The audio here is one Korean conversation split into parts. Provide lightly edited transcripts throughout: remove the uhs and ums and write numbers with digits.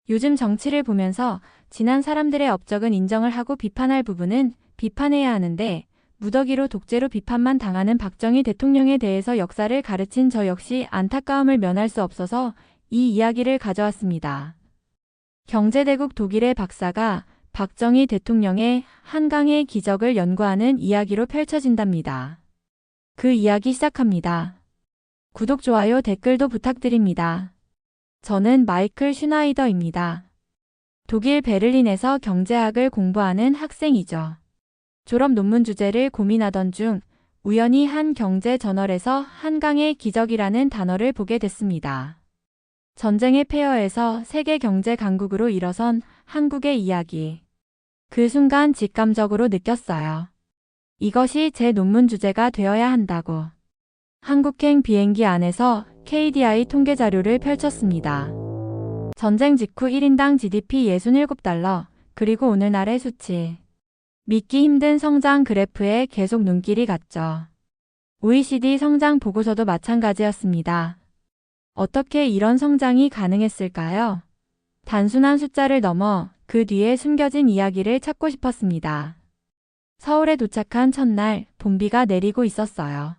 요즘 정치를 보면서 지난 사람들의 업적은 인정을 하고 비판할 부분은 비판해야 하는데 무더기로 독재로 비판만 당하는 박정희 대통령에 대해서 역사를 가르친 저 역시 안타까움을 면할 수 없어서 이 이야기를 가져왔습니다. 경제대국 독일의 박사가 박정희 대통령의 한강의 기적을 연구하는 이야기로 펼쳐진답니다. 그 이야기 시작합니다. 구독, 좋아요, 댓글도 부탁드립니다. 저는 마이클 슈나이더입니다. 독일 베를린에서 경제학을 공부하는 학생이죠. 졸업 논문 주제를 고민하던 중 우연히 한 경제 저널에서 한강의 기적이라는 단어를 보게 됐습니다. 전쟁의 폐허에서 세계 경제 강국으로 일어선 한국의 이야기. 그 순간 직감적으로 느꼈어요. 이것이 제 논문 주제가 되어야 한다고. 한국행 비행기 안에서 KDI 통계 자료를 펼쳤습니다. 전쟁 직후 1인당 GDP 67달러, 그리고 오늘날의 수치. 믿기 힘든 성장 그래프에 계속 눈길이 갔죠. OECD 성장 보고서도 마찬가지였습니다. 어떻게 이런 성장이 가능했을까요? 단순한 숫자를 넘어 그 뒤에 숨겨진 이야기를 찾고 싶었습니다. 서울에 도착한 첫날, 봄비가 내리고 있었어요.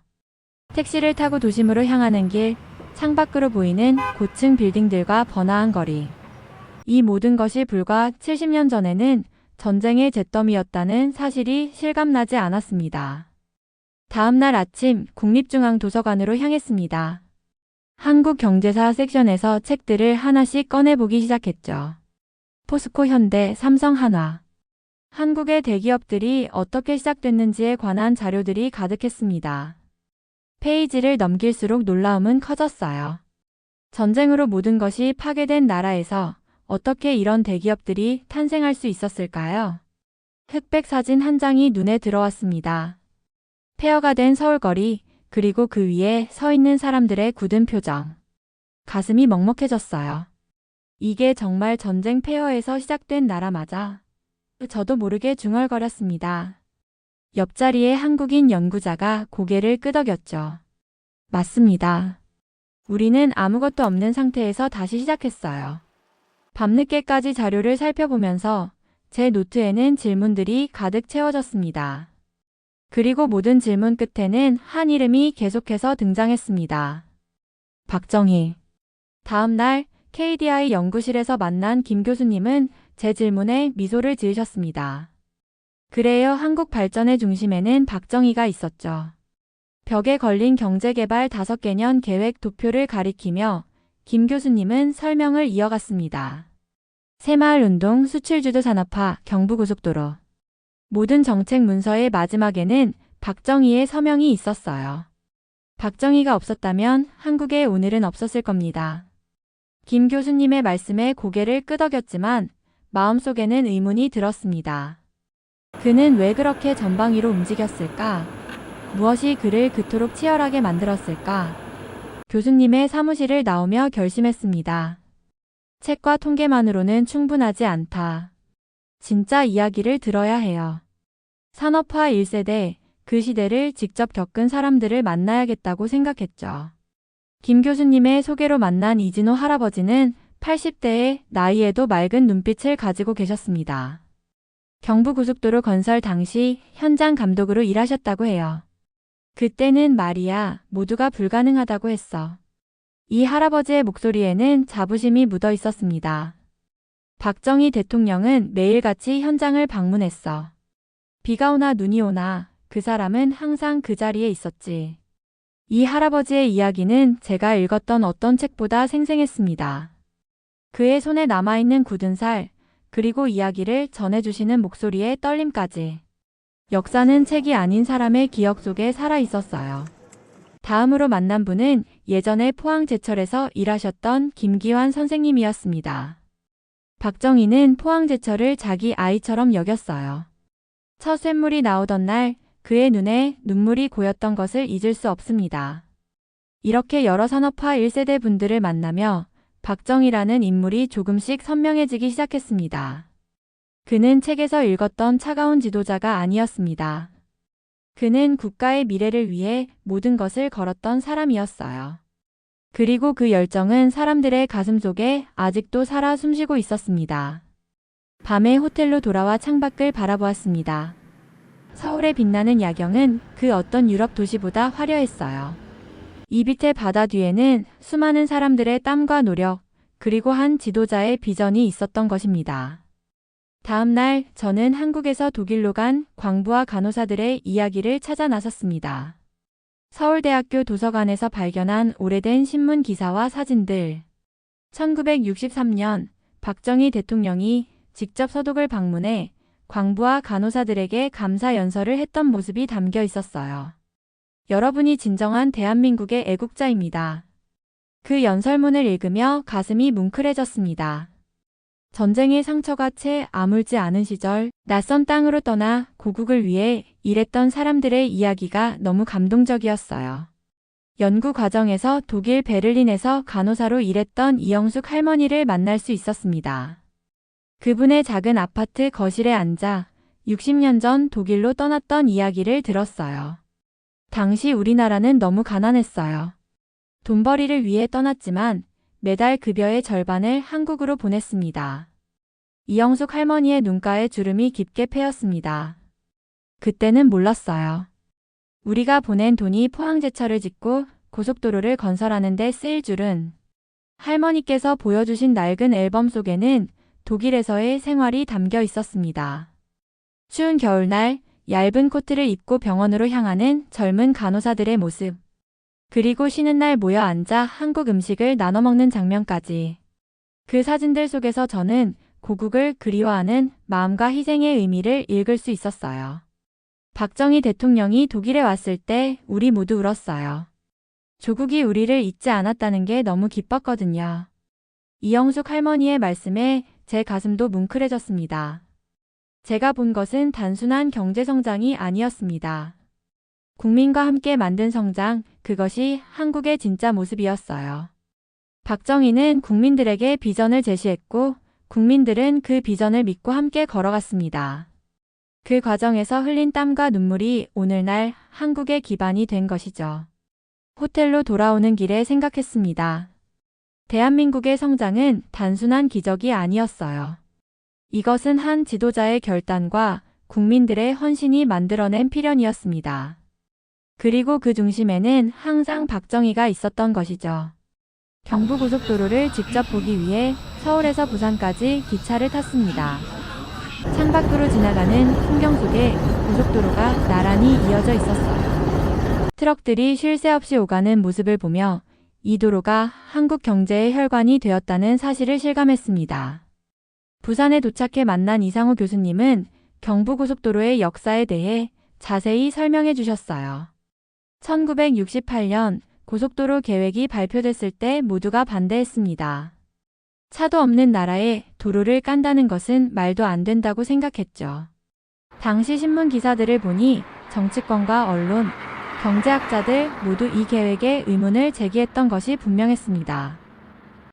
택시를 타고 도심으로 향하는 길, 창밖으로 보이는 고층 빌딩들과 번화한 거리. 이 모든 것이 불과 70년 전에는 전쟁의 잿더미였다는 사실이 실감나지 않았습니다. 다음 날 아침 국립중앙도서관으로 향했습니다. 한국경제사 섹션에서 책들을 하나씩 꺼내보기 시작했죠. 포스코, 현대, 삼성, 한화. 한국의 대기업들이 어떻게 시작됐는지에 관한 자료들이 가득했습니다. 페이지를 넘길수록 놀라움은 커졌어요. 전쟁으로 모든 것이 파괴된 나라에서 어떻게 이런 대기업들이 탄생할 수 있었을까요? 흑백 사진 한 장이 눈에 들어왔습니다. 폐허가 된 서울거리, 그리고 그 위에 서 있는 사람들의 굳은 표정. 가슴이 먹먹해졌어요. 이게 정말 전쟁 폐허에서 시작된 나라 맞아? 저도 모르게 중얼거렸습니다. 옆자리에 한국인 연구자가 고개를 끄덕였죠. 맞습니다. 우리는 아무것도 없는 상태에서 다시 시작했어요. 밤늦게까지 자료를 살펴보면서 제 노트에는 질문들이 가득 채워졌습니다. 그리고 모든 질문 끝에는 한 이름이 계속해서 등장했습니다. 박정희. 다음 날 KDI 연구실에서 만난 김 교수님은 제 질문에 미소를 지으셨습니다. 그래요, 한국 발전의 중심에는 박정희가 있었죠. 벽에 걸린 경제개발 5개년 계획 도표를 가리키며 김 교수님은 설명을 이어갔습니다. 새마을운동, 수출주도 산업화, 경부고속도로. 모든 정책 문서의 마지막에는 박정희의 서명이 있었어요. 박정희가 없었다면 한국에 오늘은 없었을 겁니다. 김 교수님의 말씀에 고개를 끄덕였지만 마음속에는 의문이 들었습니다. 그는 왜 그렇게 전방위로 움직였을까? 무엇이 그를 그토록 치열하게 만들었을까? 교수님의 사무실을 나오며 결심했습니다. 책과 통계만으로는 충분하지 않다. 진짜 이야기를 들어야 해요. 산업화 1세대, 그 시대를 직접 겪은 사람들을 만나야겠다고 생각했죠. 김 교수님의 소개로 만난 이진호 할아버지는 80대의 나이에도 맑은 눈빛을 가지고 계셨습니다. 경부고속도로 건설 당시 현장 감독으로 일하셨다고 해요. 그때는 말이야, 모두가 불가능하다고 했어. 이 할아버지의 목소리에는 자부심이 묻어 있었습니다. 박정희 대통령은 매일같이 현장을 방문했어. 비가 오나 눈이 오나 그 사람은 항상 그 자리에 있었지. 이 할아버지의 이야기는 제가 읽었던 어떤 책보다 생생했습니다. 그의 손에 남아있는 굳은 살, 그리고 이야기를 전해주시는 목소리의 떨림까지. 역사는 책이 아닌 사람의 기억 속에 살아 있었어요. 다음으로 만난 분은 예전에 포항제철에서 일하셨던 김기환 선생님이었습니다. 박정희는 포항제철을 자기 아이처럼 여겼어요. 첫 쇳물이 나오던 날 그의 눈에 눈물이 고였던 것을 잊을 수 없습니다. 이렇게 여러 산업화 1세대 분들을 만나며 박정희라는 인물이 조금씩 선명해지기 시작했습니다. 그는 책에서 읽었던 차가운 지도자가 아니었습니다. 그는 국가의 미래를 위해 모든 것을 걸었던 사람이었어요. 그리고 그 열정은 사람들의 가슴 속에 아직도 살아 숨쉬고 있었습니다. 밤에 호텔로 돌아와 창밖을 바라보았습니다. 서울의 빛나는 야경은 그 어떤 유럽 도시보다 화려했어요. 이 빛의 바다 뒤에는 수많은 사람들의 땀과 노력, 그리고 한 지도자의 비전이 있었던 것입니다. 다음 날 저는 한국에서 독일로 간 광부와 간호사들의 이야기를 찾아 나섰습니다. 서울대학교 도서관에서 발견한 오래된 신문 기사와 사진들. 1963년 박정희 대통령이 직접 서독을 방문해 광부와 간호사들에게 감사 연설을 했던 모습이 담겨 있었어요. 여러분이 진정한 대한민국의 애국자입니다. 그 연설문을 읽으며 가슴이 뭉클해졌습니다. 전쟁의 상처가 채 아물지 않은 시절, 낯선 땅으로 떠나 고국을 위해 일했던 사람들의 이야기가 너무 감동적이었어요. 연구 과정에서 독일 베를린에서 간호사로 일했던 이영숙 할머니를 만날 수 있었습니다. 그분의 작은 아파트 거실에 앉아 60년 전 독일로 떠났던 이야기를 들었어요. 당시 우리나라는 너무 가난했어요. 돈벌이를 위해 떠났지만 매달 급여의 절반을 한국으로 보냈습니다. 이영숙 할머니의 눈가에 주름이 깊게 패였습니다. 그때는 몰랐어요. 우리가 보낸 돈이 포항제철을 짓고 고속도로를 건설하는 데 쓰일 줄은. 할머니께서 보여주신 낡은 앨범 속에는 독일에서의 생활이 담겨 있었습니다. 추운 겨울날 얇은 코트를 입고 병원으로 향하는 젊은 간호사들의 모습. 그리고 쉬는 날 모여 앉아 한국 음식을 나눠 먹는 장면까지. 그 사진들 속에서 저는 고국을 그리워하는 마음과 희생의 의미를 읽을 수 있었어요. 박정희 대통령이 독일에 왔을 때 우리 모두 울었어요. 조국이 우리를 잊지 않았다는 게 너무 기뻤거든요. 이영숙 할머니의 말씀에 제 가슴도 뭉클해졌습니다. 제가 본 것은 단순한 경제 성장이 아니었습니다. 국민과 함께 만든 성장, 그것이 한국의 진짜 모습이었어요. 박정희는 국민들에게 비전을 제시했고 국민들은 그 비전을 믿고 함께 걸어갔습니다. 그 과정에서 흘린 땀과 눈물이 오늘날 한국의 기반이 된 것이죠. 호텔로 돌아오는 길에 생각했습니다. 대한민국의 성장은 단순한 기적이 아니었어요. 이것은 한 지도자의 결단과 국민들의 헌신이 만들어낸 필연이었습니다. 그리고 그 중심에는 항상 박정희가 있었던 것이죠. 경부고속도로를 직접 보기 위해 서울에서 부산까지 기차를 탔습니다. 창밖으로 지나가는 풍경 속에 고속도로가 나란히 이어져 있었어요. 트럭들이 쉴 새 없이 오가는 모습을 보며 이 도로가 한국 경제의 혈관이 되었다는 사실을 실감했습니다. 부산에 도착해 만난 이상우 교수님은 경부고속도로의 역사에 대해 자세히 설명해 주셨어요. 1968년 고속도로 계획이 발표됐을 때 모두가 반대했습니다. 차도 없는 나라에 도로를 깐다는 것은 말도 안 된다고 생각했죠. 당시 신문 기사들을 보니 정치권과 언론, 경제학자들 모두 이 계획에 의문을 제기했던 것이 분명했습니다.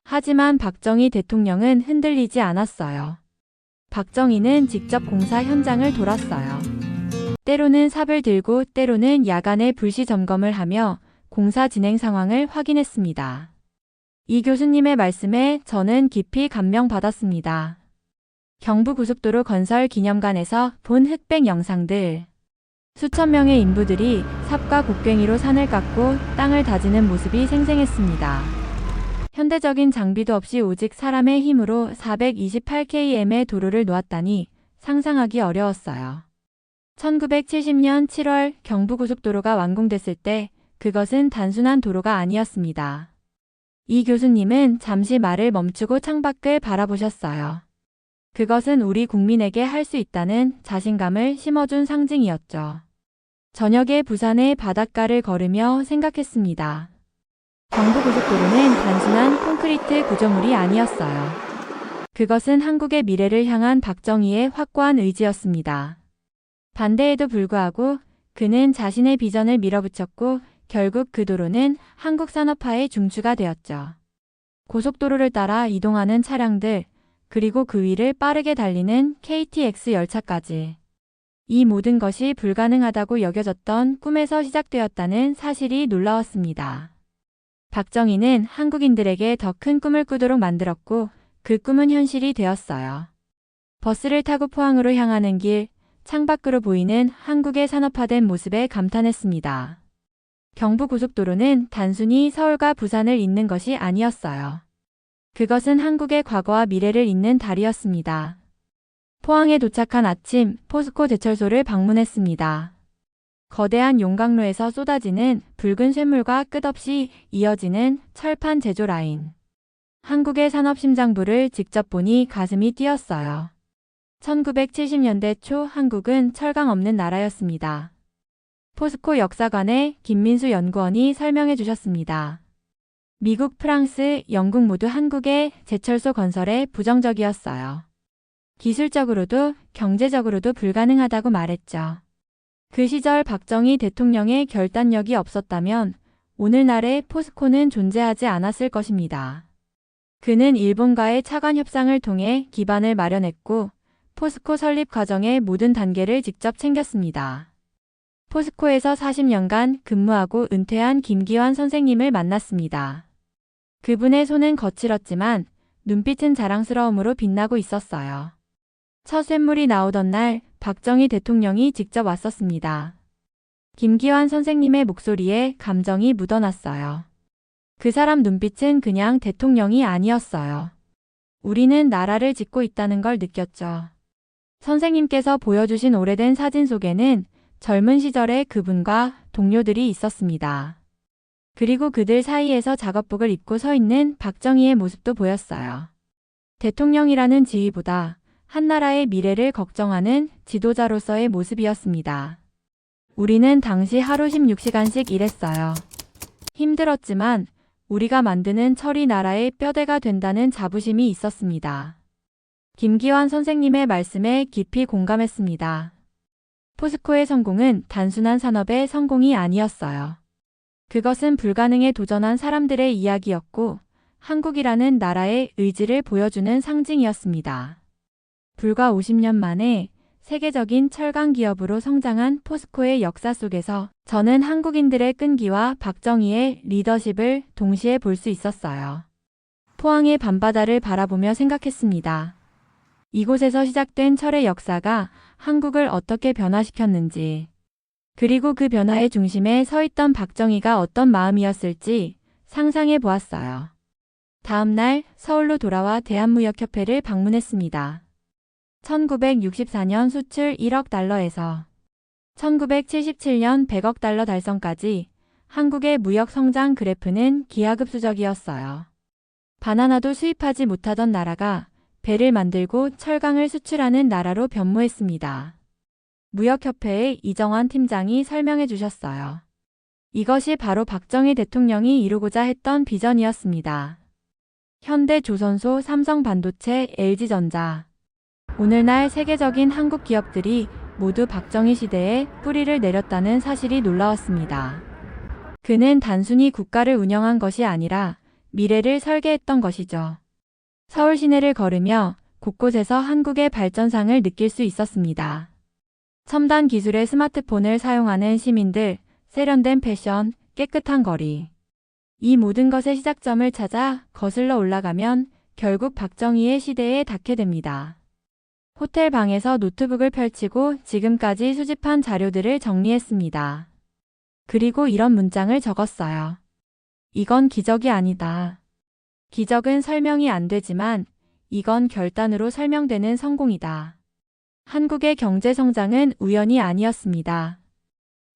하지만 박정희 대통령은 흔들리지 않았어요. 박정희는 직접 공사 현장을 돌았어요. 때로는 삽을 들고 때로는 야간에 불시 점검을 하며 공사 진행 상황을 확인했습니다. 이 교수님의 말씀에 저는 깊이 감명받았습니다. 경부고속도로 건설 기념관에서 본 흑백 영상들. 수천 명의 인부들이 삽과 곡괭이로 산을 깎고 땅을 다지는 모습이 생생했습니다. 현대적인 장비도 없이 오직 사람의 힘으로 428km의 도로를 놓았다니 상상하기 어려웠어요. 1970년 7월 경부고속도로가 완공됐을 때 그것은 단순한 도로가 아니었습니다. 이 교수님은 잠시 말을 멈추고 창밖을 바라보셨어요. 그것은 우리 국민에게 할 수 있다는 자신감을 심어준 상징이었죠. 저녁에 부산의 바닷가를 걸으며 생각했습니다. 경부고속도로는 단순한 콘크리트 구조물이 아니었어요. 그것은 한국의 미래를 향한 박정희의 확고한 의지였습니다. 반대에도 불구하고 그는 자신의 비전을 밀어붙였고 결국 그 도로는 한국 산업화의 중추가 되었죠. 고속도로를 따라 이동하는 차량들, 그리고 그 위를 빠르게 달리는 KTX 열차까지. 이 모든 것이 불가능하다고 여겨졌던 꿈에서 시작되었다는 사실이 놀라웠습니다. 박정희는 한국인들에게 더 큰 꿈을 꾸도록 만들었고 그 꿈은 현실이 되었어요. 버스를 타고 포항으로 향하는 길, 창밖으로 보이는 한국의 산업화된 모습에 감탄했습니다. 경부고속도로는 단순히 서울과 부산을 잇는 것이 아니었어요. 그것은 한국의 과거와 미래를 잇는 다리였습니다. 포항에 도착한 아침, 포스코 제철소를 방문했습니다. 거대한 용광로에서 쏟아지는 붉은 쇳물과 끝없이 이어지는 철판 제조 라인. 한국의 산업심장부를 직접 보니 가슴이 뛰었어요. 1970년대 초 한국은 철강 없는 나라였습니다. 포스코 역사관의 김민수 연구원이 설명해 주셨습니다. 미국, 프랑스, 영국 모두 한국의 제철소 건설에 부정적이었어요. 기술적으로도 경제적으로도 불가능하다고 말했죠. 그 시절 박정희 대통령의 결단력이 없었다면 오늘날의 포스코는 존재하지 않았을 것입니다. 그는 일본과의 차관 협상을 통해 기반을 마련했고 포스코 설립 과정의 모든 단계를 직접 챙겼습니다. 포스코에서 40년간 근무하고 은퇴한 김기환 선생님을 만났습니다. 그분의 손은 거칠었지만 눈빛은 자랑스러움으로 빛나고 있었어요. 첫 쇳물이 나오던 날 박정희 대통령이 직접 왔었습니다. 김기환 선생님의 목소리에 감정이 묻어났어요. 그 사람 눈빛은 그냥 대통령이 아니었어요. 우리는 나라를 짓고 있다는 걸 느꼈죠. 선생님께서 보여주신 오래된 사진 속에는 젊은 시절의 그분과 동료들이 있었습니다. 그리고 그들 사이에서 작업복을 입고 서 있는 박정희의 모습도 보였어요. 대통령이라는 지위보다 한나라의 미래를 걱정하는 지도자로서의 모습이었습니다. 우리는 당시 하루 16시간씩 일했어요. 힘들었지만 우리가 만드는 철이 나라의 뼈대가 된다는 자부심이 있었습니다. 김기환 선생님의 말씀에 깊이 공감했습니다. 포스코의 성공은 단순한 산업의 성공이 아니었어요. 그것은 불가능에 도전한 사람들의 이야기였고 한국이라는 나라의 의지를 보여주는 상징이었습니다. 불과 50년 만에 세계적인 철강 기업으로 성장한 포스코의 역사 속에서 저는 한국인들의 끈기와 박정희의 리더십을 동시에 볼 수 있었어요. 포항의 밤바다를 바라보며 생각했습니다. 이곳에서 시작된 철의 역사가 한국을 어떻게 변화시켰는지, 그리고 그 변화의 중심에 서 있던 박정희가 어떤 마음이었을지 상상해 보았어요. 다음 날 서울로 돌아와 대한무역협회를 방문했습니다. 1964년 수출 1억 달러에서 1977년 100억 달러 달성까지 한국의 무역 성장 그래프는 기하급수적이었어요. 바나나도 수입하지 못하던 나라가 배를 만들고 철강을 수출하는 나라로 변모했습니다. 무역협회의 이정환 팀장이 설명해 주셨어요. 이것이 바로 박정희 대통령이 이루고자 했던 비전이었습니다. 현대조선소, 삼성반도체, LG전자. 오늘날 세계적인 한국 기업들이 모두 박정희 시대에 뿌리를 내렸다는 사실이 놀라웠습니다. 그는 단순히 국가를 운영한 것이 아니라 미래를 설계했던 것이죠. 서울 시내를 걸으며 곳곳에서 한국의 발전상을 느낄 수 있었습니다. 첨단 기술의 스마트폰을 사용하는 시민들, 세련된 패션, 깨끗한 거리. 이 모든 것의 시작점을 찾아 거슬러 올라가면 결국 박정희의 시대에 닿게 됩니다. 호텔 방에서 노트북을 펼치고 지금까지 수집한 자료들을 정리했습니다. 그리고 이런 문장을 적었어요. 이건 기적이 아니다. 기적은 설명이 안 되지만 이건 결단으로 설명되는 성공이다. 한국의 경제 성장은 우연이 아니었습니다.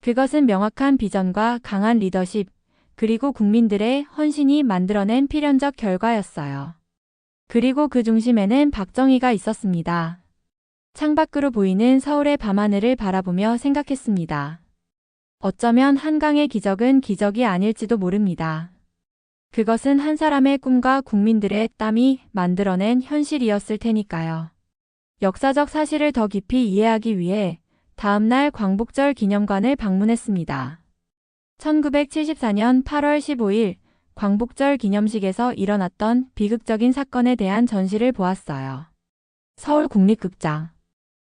그것은 명확한 비전과 강한 리더십, 그리고 국민들의 헌신이 만들어낸 필연적 결과였어요. 그리고 그 중심에는 박정희가 있었습니다. 창밖으로 보이는 서울의 밤하늘을 바라보며 생각했습니다. 어쩌면 한강의 기적은 기적이 아닐지도 모릅니다. 그것은 한 사람의 꿈과 국민들의 땀이 만들어낸 현실이었을 테니까요. 역사적 사실을 더 깊이 이해하기 위해 다음날 광복절 기념관을 방문했습니다. 1974년 8월 15일 광복절 기념식에서 일어났던 비극적인 사건에 대한 전시를 보았어요. 서울국립극장.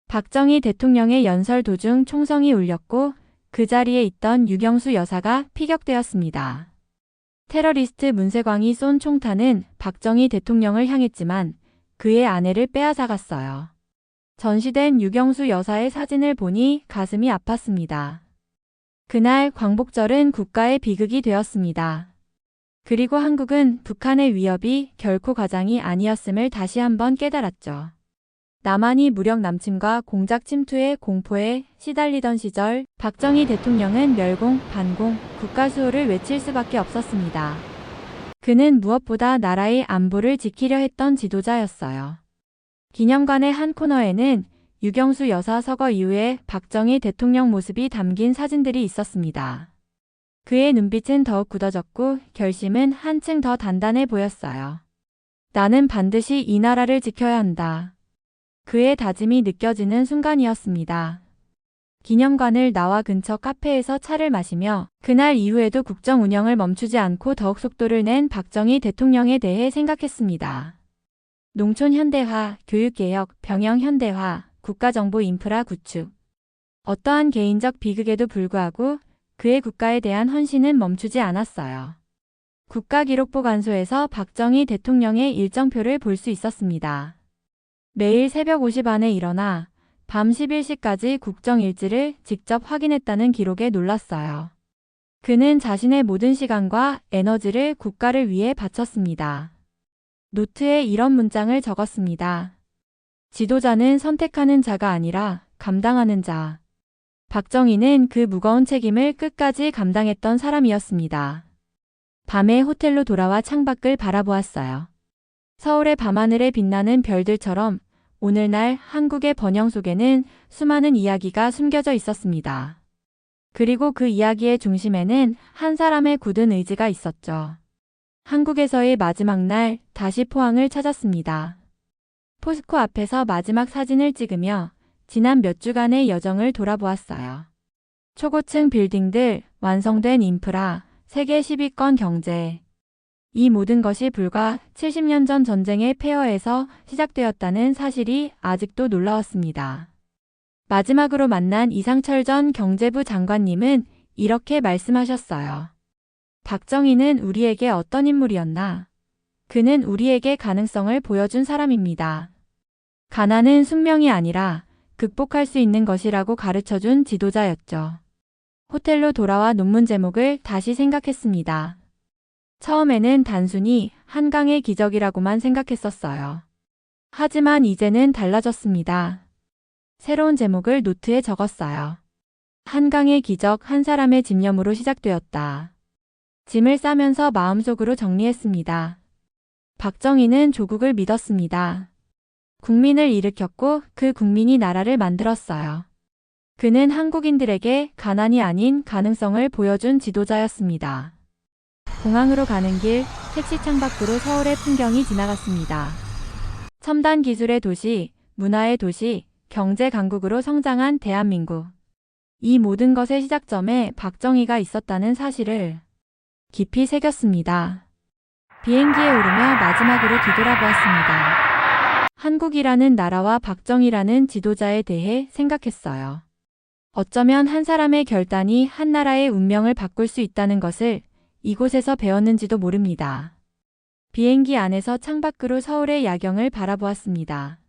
박정희 대통령의 연설 도중 총성이 울렸고 그 자리에 있던 유경수 여사가 피격되었습니다. 테러리스트 문세광이 쏜 총탄은 박정희 대통령을 향했지만 그의 아내를 빼앗아갔어요. 전시된 유경수 여사의 사진을 보니 가슴이 아팠습니다. 그날 광복절은 국가의 비극이 되었습니다. 그리고 한국은 북한의 위협이 결코 가장이 아니었음을 다시 한번 깨달았죠. 남한이 무력 남침과 공작 침투의 공포에 시달리던 시절 박정희 대통령은 멸공, 반공, 국가수호를 외칠 수밖에 없었습니다. 그는 무엇보다 나라의 안보를 지키려 했던 지도자였어요. 기념관의 한 코너에는 유경수 여사 서거 이후에 박정희 대통령 모습이 담긴 사진들이 있었습니다. 그의 눈빛은 더욱 굳어졌고 결심은 한층 더 단단해 보였어요. 나는 반드시 이 나라를 지켜야 한다. 그의 다짐이 느껴지는 순간이었습니다. 기념관을 나와 근처 카페에서 차를 마시며 그날 이후에도 국정 운영을 멈추지 않고 더욱 속도를 낸 박정희 대통령에 대해 생각했습니다. 농촌 현대화, 교육개혁, 병영 현대화, 국가정보 인프라 구축. 어떠한 개인적 비극에도 불구하고 그의 국가에 대한 헌신은 멈추지 않았어요. 국가기록보관소에서 박정희 대통령의 일정표를 볼 수 있었습니다. 매일 새벽 5시 반에 일어나 밤 11시까지 국정일지를 직접 확인했다는 기록에 놀랐어요. 그는 자신의 모든 시간과 에너지를 국가를 위해 바쳤습니다. 노트에 이런 문장을 적었습니다. 지도자는 선택하는 자가 아니라 감당하는 자. 박정희는 그 무거운 책임을 끝까지 감당했던 사람이었습니다. 밤에 호텔로 돌아와 창밖을 바라보았어요. 서울의 밤하늘에 빛나는 별들처럼 오늘날 한국의 번영 속에는 수많은 이야기가 숨겨져 있었습니다. 그리고 그 이야기의 중심에는 한 사람의 굳은 의지가 있었죠. 한국에서의 마지막 날 다시 포항을 찾았습니다. 포스코 앞에서 마지막 사진을 찍으며 지난 몇 주간의 여정을 돌아보았어요. 초고층 빌딩들, 완성된 인프라, 세계 10위권 경제. 이 모든 것이 불과 70년 전 전쟁의 폐허에서 시작되었다는 사실이 아직도 놀라웠습니다. 마지막으로 만난 이상철 전 경제부 장관님은 이렇게 말씀하셨어요. 박정희는 우리에게 어떤 인물이었나? 그는 우리에게 가능성을 보여준 사람입니다. 가난은 숙명이 아니라 극복할 수 있는 것이라고 가르쳐준 지도자였죠. 호텔로 돌아와 논문 제목을 다시 생각했습니다. 처음에는 단순히 한강의 기적이라고만 생각했었어요. 하지만 이제는 달라졌습니다. 새로운 제목을 노트에 적었어요. 한강의 기적, 한 사람의 집념으로 시작되었다. 짐을 싸면서 마음속으로 정리했습니다. 박정희는 조국을 믿었습니다. 국민을 일으켰고 그 국민이 나라를 만들었어요. 그는 한국인들에게 가난이 아닌 가능성을 보여준 지도자였습니다. 공항으로 가는 길, 택시 창밖으로 서울의 풍경이 지나갔습니다. 첨단 기술의 도시, 문화의 도시, 경제 강국으로 성장한 대한민국. 이 모든 것의 시작점에 박정희가 있었다는 사실을 깊이 새겼습니다. 비행기에 오르며 마지막으로 뒤돌아보았습니다. 한국이라는 나라와 박정희라는 지도자에 대해 생각했어요. 어쩌면 한 사람의 결단이 한 나라의 운명을 바꿀 수 있다는 것을 이곳에서 배웠는지도 모릅니다. 비행기 안에서 창밖으로 서울의 야경을 바라보았습니다.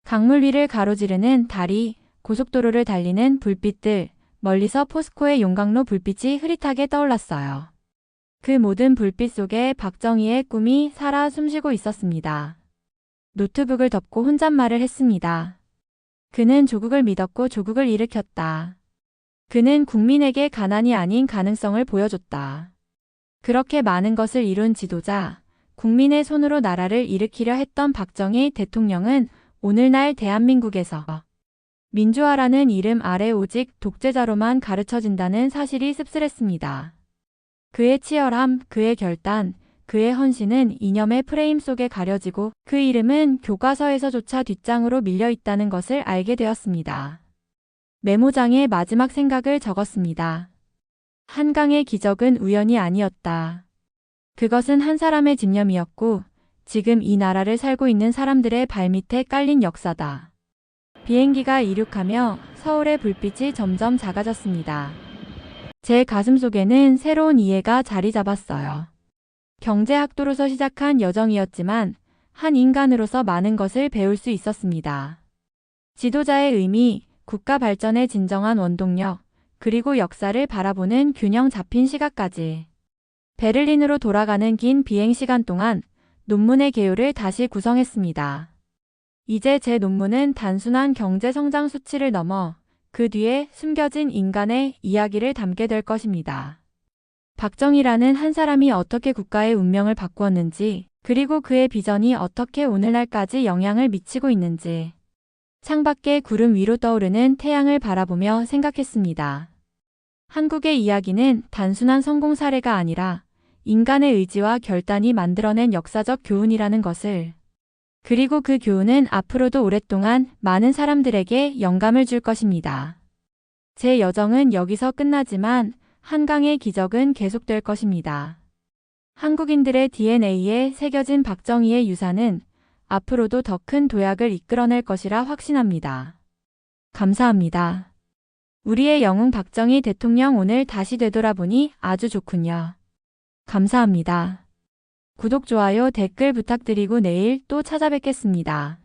강물 위를 가로지르는 다리, 고속도로를 달리는 불빛들, 멀리서 포스코의 용광로 불빛이 흐릿하게 떠올랐어요. 그 모든 불빛 속에 박정희의 꿈이 살아 숨쉬고 있었습니다. 노트북을 덮고 혼잣말을 했습니다. 그는 조국을 믿었고 조국을 일으켰다. 그는 국민에게 가난이 아닌 가능성을 보여줬다. 그렇게 많은 것을 이룬 지도자, 국민의 손으로 나라를 일으키려 했던 박정희 대통령은 오늘날 대한민국에서 민주화라는 이름 아래 오직 독재자로만 가르쳐진다는 사실이 씁쓸했습니다. 그의 치열함, 그의 결단, 그의 헌신은 이념의 프레임 속에 가려지고 그 이름은 교과서에서조차 뒷장으로 밀려 있다는 것을 알게 되었습니다. 메모장에 마지막 생각을 적었습니다. 한강의 기적은 우연이 아니었다. 그것은 한 사람의 집념이었고 지금 이 나라를 살고 있는 사람들의 발밑에 깔린 역사다. 비행기가 이륙하며 서울의 불빛이 점점 작아졌습니다. 제 가슴 속에는 새로운 이해가 자리 잡았어요. 경제학도로서 시작한 여정이었지만 한 인간으로서 많은 것을 배울 수 있었습니다. 지도자의 의미, 국가 발전의 진정한 원동력, 그리고 역사를 바라보는 균형 잡힌 시각까지. 베를린으로 돌아가는 긴 비행 시간 동안 논문의 개요를 다시 구성했습니다. 이제 제 논문은 단순한 경제 성장 수치를 넘어 그 뒤에 숨겨진 인간의 이야기를 담게 될 것입니다. 박정희라는 한 사람이 어떻게 국가의 운명을 바꾸었는지, 그리고 그의 비전이 어떻게 오늘날까지 영향을 미치고 있는지. 창밖의 구름 위로 떠오르는 태양을 바라보며 생각했습니다. 한국의 이야기는 단순한 성공 사례가 아니라 인간의 의지와 결단이 만들어낸 역사적 교훈이라는 것을. 그리고 그 교훈은 앞으로도 오랫동안 많은 사람들에게 영감을 줄 것입니다. 제 여정은 여기서 끝나지만 한강의 기적은 계속될 것입니다. 한국인들의 DNA에 새겨진 박정희의 유산은 앞으로도 더 큰 도약을 이끌어낼 것이라 확신합니다. 감사합니다. 우리의 영웅 박정희 대통령 오늘 다시 되돌아보니 아주 좋군요. 감사합니다. 구독, 좋아요, 댓글 부탁드리고 내일 또 찾아뵙겠습니다.